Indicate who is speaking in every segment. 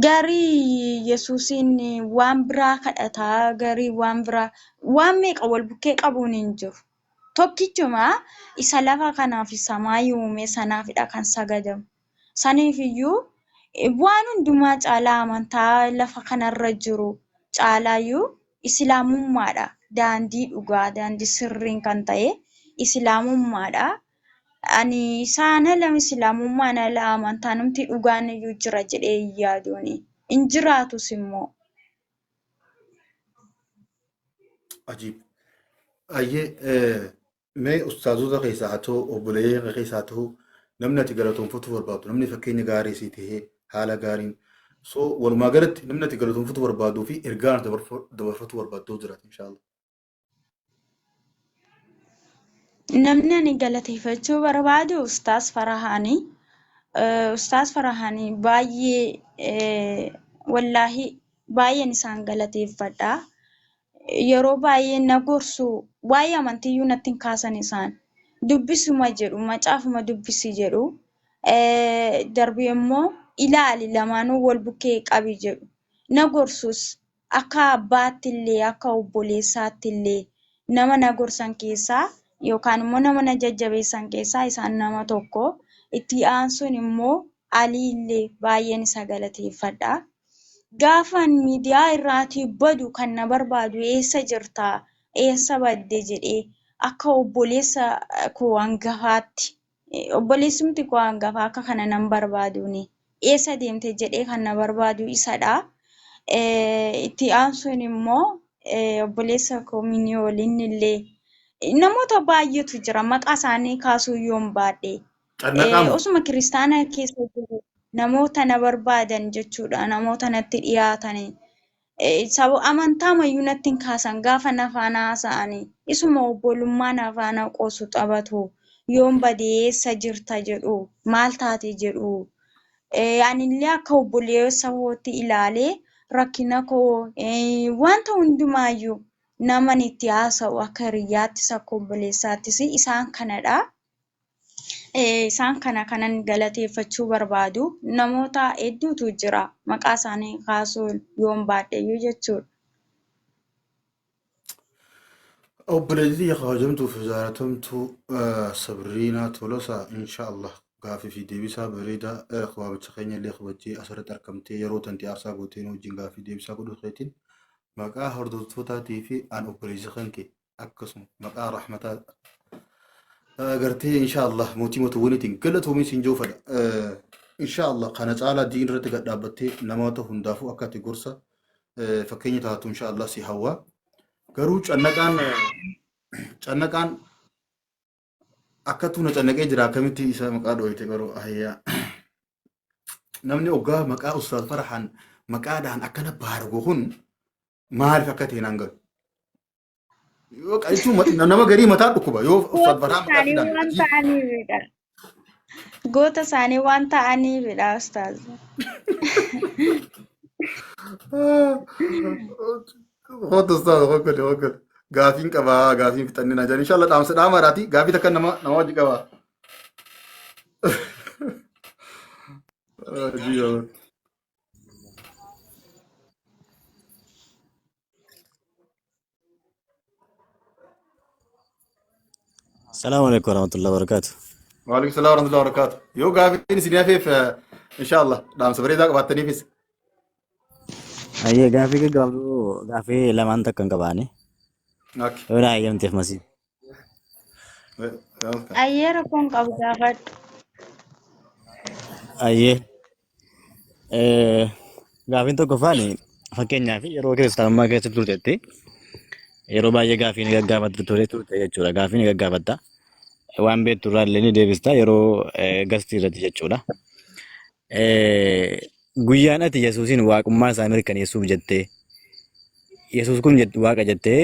Speaker 1: garii Yesuusiin waan biraa kadhataa garii waan biraa waan meeqa wal bukkee qabuun hin jiru. Tokkichuma isa lafa kanaaf samaa uume sanaafidha kan sagadamu. Saniifiyyuu waan hundumaa caalaa amantaa lafa kanarra jiru caalaayyuu islaamummaadha. Daandii dhugaa daandii sirriin kan ta'e islaamummaadha. Ani saana lama islaamummaan ala amantaa namti dhugaan iyyuu jira jedhee hin yaaduuni. Hin jiraatus immoo.
Speaker 2: عجيب أيه ما أستاذه قيساته وبليه قيساته نمنا تقرأتهم فتو بربادو نمنا فكيني غاري سيته حالا غارين سو والما قلت نمنا تقرأتهم فتو بربادو في إرقان دبر فتو بربادو جرات إن شاء الله
Speaker 1: Namni ani galateeffachuu barbaadu Ustaaz Farahaanii. Ustaaz Farahaanii baay'ee wallaahi baay'een isaan galateeffadha. Yeroo baay'ee na gorsu waa'ee amantiyyuu natti hin kaasan isaan. Dubbisuma jedhu macaafuma dubbisi jedhu. Darbii immoo ilaali lamaanuu wal bukkee qabi jedhu. Na gorsus akka abbaattillee akka obboleessaattillee nama na gorsan keessaa yookaan immoo nama na jajjabeessan keessaa isaan nama tokko. Itti aansuun immoo Aliillee baay'een isa galateeffadha. Gaafan miidiyaa irraatii badu kan na barbaadu eessa jirtaa eessa badde jedhee akka obboleessa koo hangafaatti obboleessumti koo hangafaa akka kana nan barbaaduuni eessa deemte jedhee kan na barbaadu isadha. Itti aansuun immoo obboleessa koo minii waliin illee namoota baay'eetu jira maqaa isaanii kaasuu yoon baadhe. Osuma kiristaana keessa jiru namoota na barbaadan jechuudha namoota natti dhiyaatanii saba amantaa mayyuu natti hin kaasan gaafa na faana haasa'anii isuma obbolummaa na faana qoosu taphatu yoon badee eessa jirta jedhu maal taate jedhu anillee akka obboleessa kootti ilaalee rakkina koo wanta hundumaayyuu naman itti haasa'u akka hiriyyaattis akka obboleessaattis isaan kanadha. Isaan kana kanan galateeffachuu barbaadu namoota hedduutu jira maqaa isaanii kaasuu yoon baadheyyuu jechuudha.
Speaker 2: أوبلدي يا خاجمتو في زارتمتو صبرينا تولسا إن شاء الله قافي في ديبسا بريدا إخوة بتشخيني اللي خوتي أسرت أركمتي يروت أنتي أرسا قوتين وجين قافي ديبسا قدو خيتين مقا هردو تفوتاتي في أن أوبليزي خنكي أكسم مقا رحمتا قرتي إن شاء الله موتي متونيتين قلت ومين سنجوفا إن شاء الله قناة على دين رتق دابتي نماتو هندافو أكاتي قرصة فكيني تهاتو إن شاء الله سي هوا قروج أنكان أكاتو نتنقى جرا كمتي إسا مقا دويتي قرو أهيا نمني أقا مقا أستاذ فرحان مقا دان أكنا بارغوهن مالف أكاتي نانقل يوك أيشو nama garii mataa dhukkuba yoo uffat baraa mataa fidan
Speaker 1: goota isaanii waan ta'aniifidha ustaaz.
Speaker 2: Hoota ustaaz hoggode gaafiin qabaa gaafiin fixannina jedhan inshallah dhaamsa dhaamaadhaati gaafii takka nama wajji qabaa.
Speaker 3: السلام عليكم ورحمة الله وبركاته.
Speaker 2: وعليكم السلام ورحمة الله وبركاته. يو قافين سنيا في إن شاء الله دام سبري ذاك باتني فيس.
Speaker 3: أيه قافي لما أنت كان كباني.
Speaker 2: أوكي.
Speaker 3: ولا أيام تفمسي.
Speaker 1: Ayyee rakkoon qabu gaafadhu.
Speaker 3: أيه. قافين تو كفاني. فكينيا في يروح كريستال ما كيس تلتتي. yeroo baay'ee gaafii ni gaggaafatu ture jechuudha. Gaafii ni gaggaafatta. Waan beektu irraallee ni deebista yeroo gastii irratti jechuudha. Guyyaan ati Yesuusiin waaqummaa isaa mirkaneessuuf jettee Yesuus kun waaqa jettee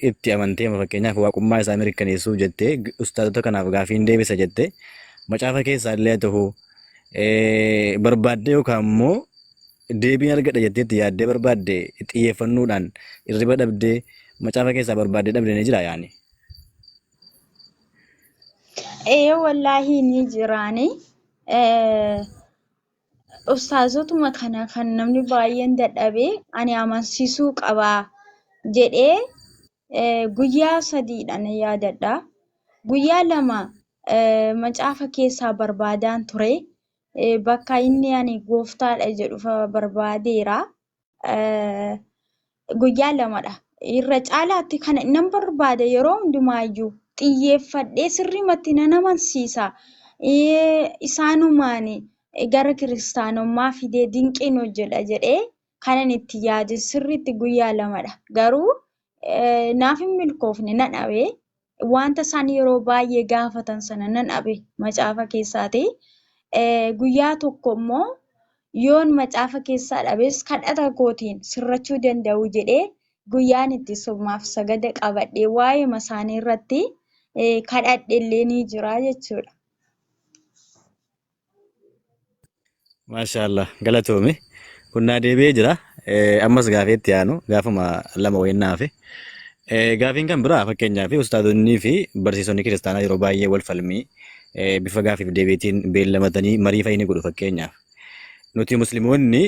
Speaker 3: itti amantee fakkeenyaaf waaqummaa isaa mirkaneessuuf jettee ustaazota kanaaf gaafii ni deebisa jettee macaafa keessaa illee ta'u barbaaddee yookaan immoo deebiin argadha jetteetti yaaddee barbaadde xiyyeeffannoodhaan irriba dhabdee macaafa keessaa barbaadee dhabdee ni jira yaani.
Speaker 1: Wallaahi ni jiraani. ustaazotuma kana kan namni baay'een dadhabee ani amansiisuu qabaa jedhee guyyaa sadiidhaan yaadadha. Guyyaa lama macaafa keessaa barbaadaan ture. Bakka inni ani gooftaadha jedhu barbaadeera. Guyyaa lamadha. Irra caalaatti kan nan barbaade yeroo hundumaayyuu xiyyeeffadhee sirriimatti nan amansiisa. Isaanumaan gara kiristaanummaa fidee dinqiin hojjedha jedhee kanan itti yaade sirriitti guyyaa lamadha. Garuu naaf hin milkoofne nan dhabe. Wanta isaan yeroo baay'ee gaafatan sana nan dhabe macaafa keessaati. Guyyaa tokko immoo yoon macaafa keessaa dhabes kadhata kootiin sirrachuu danda'u jedhee guyyaan itti sirnaaf sagada qabadhee waa'ee isaanii irratti kadhadhe illee ni jira jechuudha.
Speaker 3: Maashaallah galatoome kunnaa deebi'ee jira. Ammas gaafeetti aanu gaafuma lama wayinnaafi. Gaafiin kan biraa fakkeenyaaf ustaadonnii fi barsiisonni kiristaanaa yeroo baay'ee wal falmii bifa gaafiif deebiitiin beellamatanii marii fayyini godhu fakkeenyaaf. Nuti musliimoonni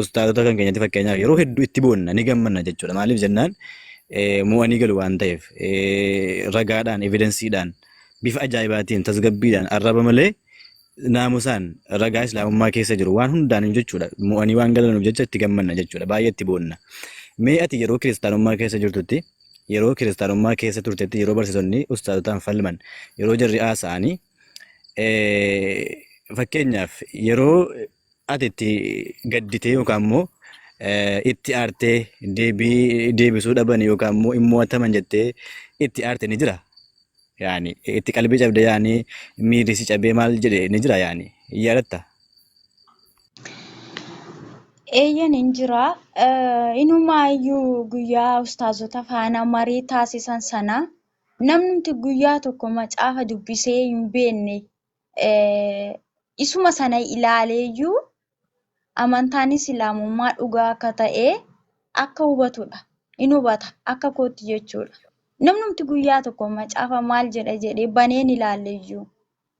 Speaker 3: ustaadota kan keenyatti fakkeenyaaf yeroo hedduu itti boonna ni gammanna jechuudha. Maaliif jennaan mo'anii galu waan ta'eef ragaadhaan evidensiidhaan bifa ajaa'ibaatiin tasgabbiidhaan arraba malee naamusaan ragaa islaamummaa keessa jiru waan hundaan jechuudha. Mo'anii waan galanuuf jecha itti gammanna jechuudha. Baay'ee itti boonna. Mee ati yeroo kiristaanummaa keessa jirtutti yeroo kiristaanummaa keessa turtetti yeroo barsiisonni ustaadotaan falman yeroo jarri haasa'anii fakkeenyaaf yeroo ati itti gadditee yookaan immoo itti aartee deebisuu dhaban yookaan immoo immoo ataman jettee itti aarte ni jira. Yaani itti qalbii cabde yaani miirri si cabee maal jedhe ni jira yaani yaadatta.
Speaker 1: Eeyyan hin jira. Inumaayyuu guyyaa ustaazota faana marii taasisan sana namni guyyaa tokko macaafa dubbisee hin beekne isuma sana ilaaleeyyuu amantaan islaamummaa dhugaa akka ta'e akka hubatudha. In hubata akka kootti jechuudha. Namni guyyaa tokko macaafa maal jedha jedhee baneen ilaaleeyyuu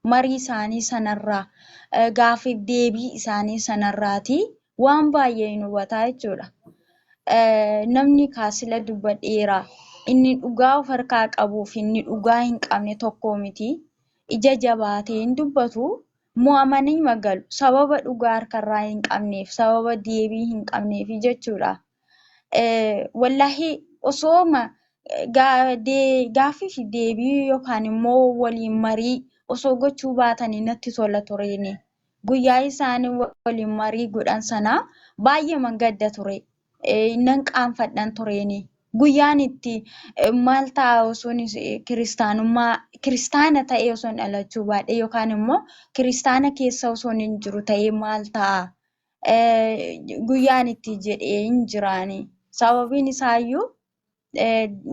Speaker 1: marii isaanii sanarraa gaafiif deebii isaanii sanarraati waan baay'ee hin hubataa jechuudha. Namni kaasila dubbadheera inni dhugaa of harkaa qabuuf inni dhugaa hin qabne tokko miti. Ija jabaatee hin dubbatu mo'amanii magalu sababa dhugaa harkarraa hin qabneef sababa deebii hin qabneef jechuudha. Wallaahi osooma gaaffii fi deebii yookaan immoo waliin marii osoo gochuu baatanii natti tola tureeni. Guyyaa isaanii waliin marii godhan sana baay'ee mangadda ture. Nan qaanfadhan tureeni. Guyyaan itti maal ta'a osoo kiristaana ta'ee osoo hin dhalachuu baadhee yookaan immoo kiristaana keessa osoo hin jiru ta'ee maal ta'a guyyaan itti jedhee hin jiraani. Sababiin isaayyuu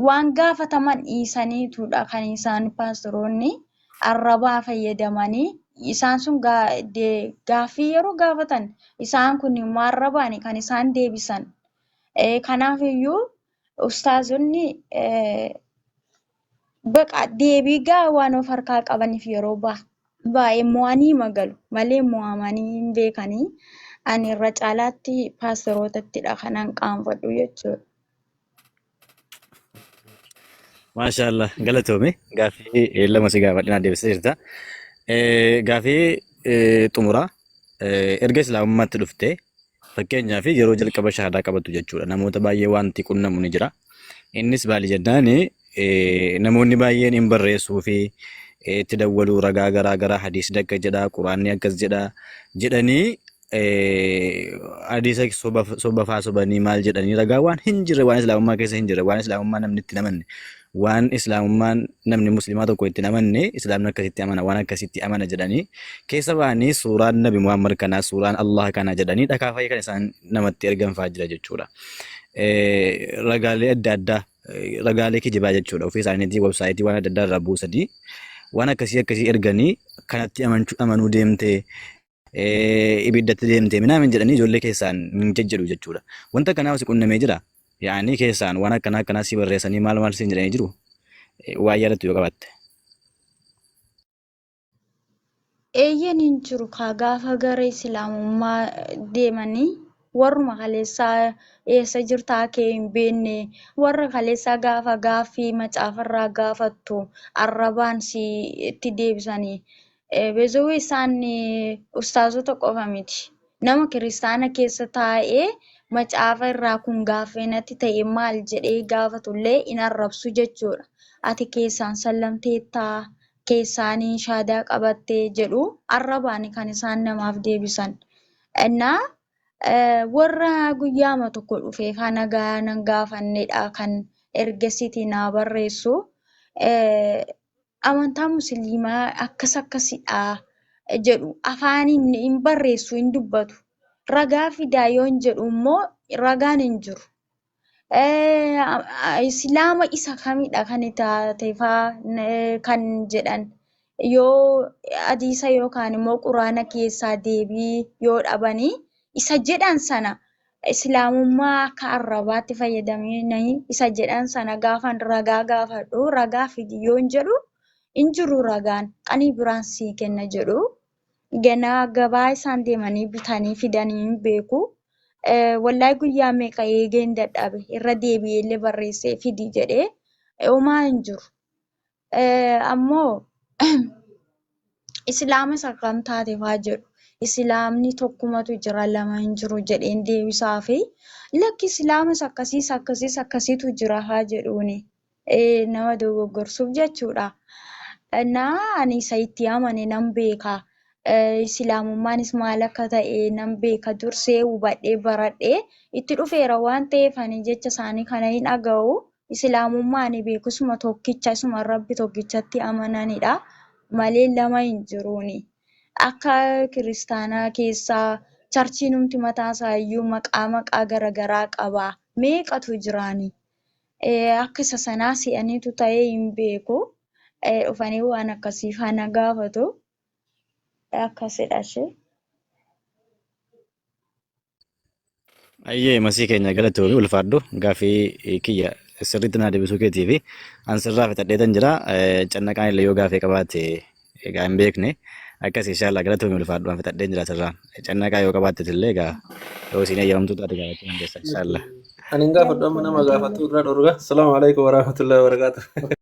Speaker 1: waan gaafataman dhiisaniitudha kan isaan paastoroonni arrabaa fayyadamanii isaan sun gaaffii yeroo gaafatan isaan kun immoo arrabaani kan isaan deebisan. Kanaaf iyyuu ustaazonni baqa deebii waan of harkaa qabaniif yeroo baay'ee mo'anii magalu malee mo'amanii hin beekanii. Ani irra caalaatti paastorootatti kanan qaanfadhu jechuudha.
Speaker 3: Maashaallah galatoome gaaffii lama si gaafadhinaa deebisee jirta. Gaaffii xumuraa erga islaamummaatti dhuftee fakkeenyaaf yeroo jalqaba shahaadaa qabatu jechuudha. Namoota baay'ee wanti qunnamu ni jira. Innis baali jennaan namoonni baay'een hin barreessuu fi itti dawwaluu ragaa garaa garaa hadiisni akka jedha quraanni akkas jedha jedhanii hadiisa sobafaa sobanii maal jedhanii ragaa waan hin jirre waan islaamummaa keessa hin jirre waan islaamummaa namni itti namanne waan islaamummaan namni muslimaa tokko itti namanne islaamni akkasitti amana waan akkasitti amana jedhanii keessa ba'anii suuraan nabi Muhammad kanaa suuraan Allah kana jedhanii dhakaa fayyii kan isaan namatti ergan fa'aa jira jechuudha. Ragaalee adda addaa ragaalee kijibaa jechuudha. Ofii isaaniitii websaayitii waan adda addaa irraa buusanii waan akkasii erganii kanatti amanuu deemtee ibiddatti deemtee minaamin jedhanii ijoollee keessaan hin jejjedhu jechuudha. Wanta kanaaf si qunnamee jira. Yaani keessaan waan akkanaa si barreessanii maal siin jedhanii jiru. Waa yaadattu yoo qabatte.
Speaker 1: Eeyyeen hin jiru kaa gaafa gara Islaamummaa deemanii warruma kaleessaa eessa jirtaa kee hin beekne warra kaleessaa gaafa gaaffii macaafarraa gaafattu arrabaan si itti deebisanii beezawuu isaan ustaazota qofa miti. Nama kiristaana keessa taa'ee macaafa irraa kun gaaffii natti ta'e maal jedhee gaafatullee hin arrabsu jechuudha. Ati keessaan sallamteettaa keessaanii shaadaa qabattee jedhu arrabaan kan isaan namaaf deebisan. Innaa warra guyyaama tokko dhufee kan nagaa nan gaafannedha kan ergasiitii naa barreessu. Amantaa musliimaa akkas akkasidha jedhu afaaniin hin barreessu hin dubbatu. Ragaa fidaa yoon jedhu immoo ragaan hin jiru. Islaama isa kamidha kan taateefaa kan jedhan yoo hadiisa yookaan immoo quraana keessaa deebii yoo dhabanii isa jedhan sana islaamummaa akka arrabaatti fayyadamanii isa jedhan sana gaafan ragaa gaafadhu ragaa fidi yoon jedhu hin jiru ragaan ani biraan sii kenna jedhu ganaa gabaa isaan deemanii bitanii fidanii hin beeku. Wallahi guyyaa meeqa eegeen dadhabe irra deebi'eellee barreessee fidi jedhee homaa hin jiru. Ammoo islaama isa kam taateefaa jedhu islaamni tokkumatu jira lama hin jiru jedheen deebisaa fi lakki islaama akkasiitu jira haa jedhuuni nama dogoggorsuuf jechuudha. Ani isa itti amane nan beeka. Islaamummaanis maal akka ta'e nan beeka dursee hubadhee baradhee itti dhufeera waan ta'eef ani jecha isaanii kana hin dhaga'u. Islaamummaan beekusuma tokkicha isuma rabbi tokkichatti amananidha malee lama hin jiruuni. Akka kiristaanaa keessaa charchiin humti mataasaa iyyuu maqaa garaagaraa qaba. Meeqatu jiraani? Akka isa sanaa si'aniitu ta'ee hin beeku. Dhufanii waan akkasii kana gaafatu. Akkasidha ishee.
Speaker 3: Ayyee masii keenya galatoomii ulfaadhu gaafii kiyya sirriitti naa deebisuu keetii fi ansirraa fixadheetan jira cannaqaan illee yoo gaafii qabaate egaa hin beekne akkasii inshaallah galatoomii ulfaadhu an fixadheen jira sirraan cannaqaa yoo qabaattet illee egaa yoo isin eeyyamamtuu taate gaafachuu dandeessa inshaallah.
Speaker 4: Ani hin gaafadhu amma nama gaafatu irraa dhorga. Assalaamu alaikum warahmatullahi wabarakatuh.